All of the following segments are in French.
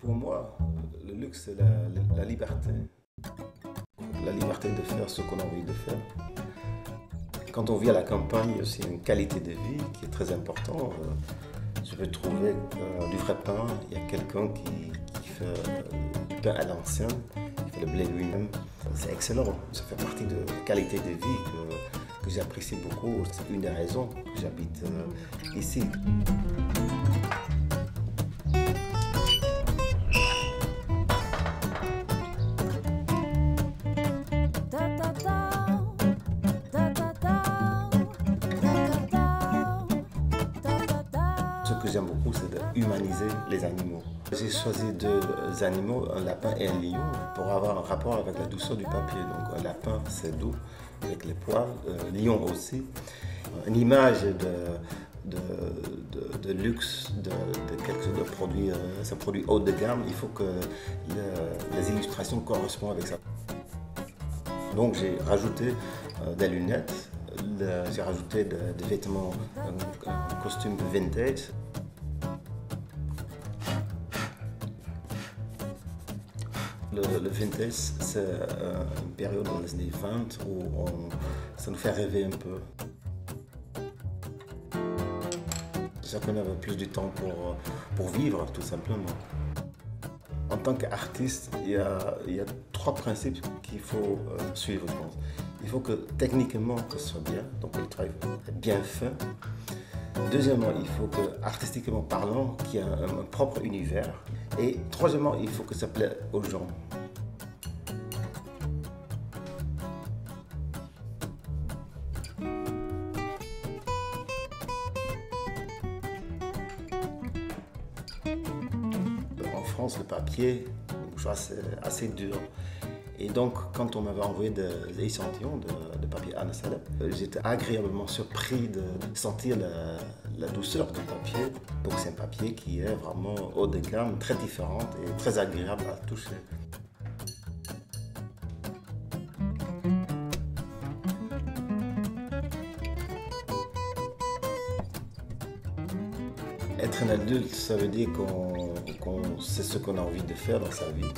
Pour moi, le luxe, c'est la liberté. La liberté de faire ce qu'on a envie de faire. Quand on vit à la campagne, il y a aussi une qualité de vie qui est très importante. Je peux trouver du vrai pain. Il y a quelqu'un qui fait du pain à l'ancienne, qui fait le blé lui-même. C'est excellent. Ça fait partie de la qualité de vie que j'apprécie beaucoup. C'est une des raisons que j'habite ici. Ce que j'aime beaucoup, c'est d'humaniser les animaux. J'ai choisi deux animaux, un lapin et un lion, pour avoir un rapport avec la douceur du papier. Donc un lapin, c'est doux, avec les poils, un lion aussi. Une image de luxe, de quelque chose de produit, c'est un produit haut de gamme. Il faut que les illustrations correspondent avec ça. Donc j'ai rajouté des lunettes, j'ai rajouté des vêtements, un costume vintage. Le vintage, c'est une période dans les années 20 où ça nous fait rêver un peu. Chacun avait plus de temps pour vivre, tout simplement. En tant qu'artiste, il y a trois principes qu'il faut suivre, je pense. Il faut que techniquement, que ce soit bien, donc le travail est bien fait. Deuxièmement, il faut que, artistiquement parlant, qu'il y ait un propre univers. Et troisièmement, il faut que ça plaise aux gens. En France, le papier, c'est assez dur. Et donc, quand on m'avait envoyé des échantillons de papier Anna Salep, j'étais agréablement surpris de sentir la douceur du papier. Donc, c'est un papier qui est vraiment haut de gamme, très différent et très agréable à toucher. Être un adulte, ça veut dire qu'on sait ce qu'on a envie de faire dans sa vie.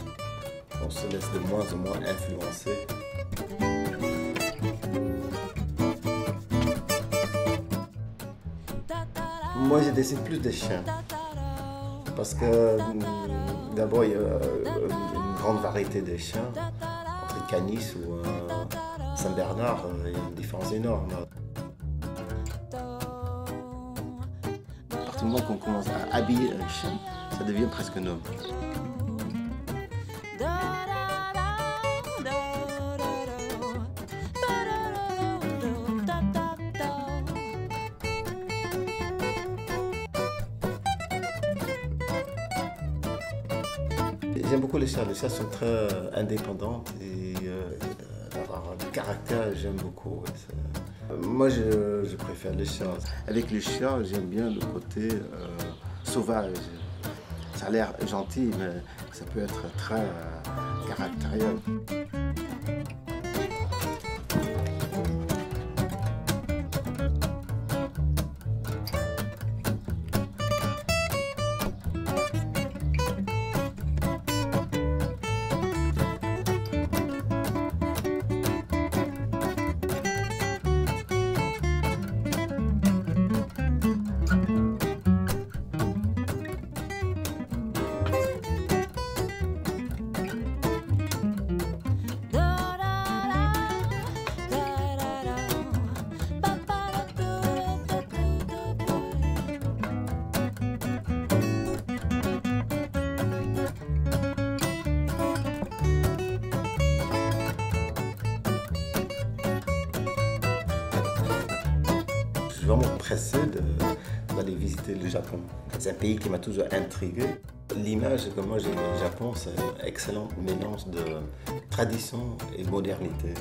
On se laisse de moins en moins influencer. Moi, je dessine plus des chiens. Parce que d'abord, il y a une grande variété de chiens. Entre un Canis ou un Saint-Bernard, il y a une différence énorme. À partir du moment qu'on commence à habiller un chien, ça devient presque un homme. J'aime beaucoup les chats. Les chats sont très indépendants et d'avoir du caractère, j'aime beaucoup. Moi, je préfère les chats. Avec les chiens, j'aime bien le côté sauvage. Ça a l'air gentil, mais ça peut être très caractériel. Je suis vraiment pressé d'aller visiter le Japon. C'est un pays qui m'a toujours intrigué. L'image que moi j'ai du Japon, c'est un excellent mélange de tradition et modernité.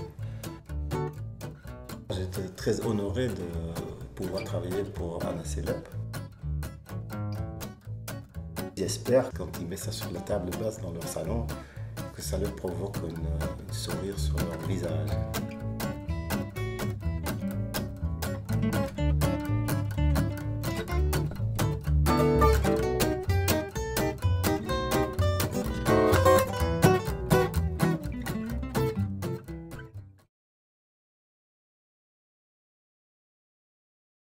J'étais très honoré de pouvoir travailler pour Anna Salep. J'espère quand ils mettent ça sur la table basse dans leur salon, que ça leur provoque un sourire sur leur visage.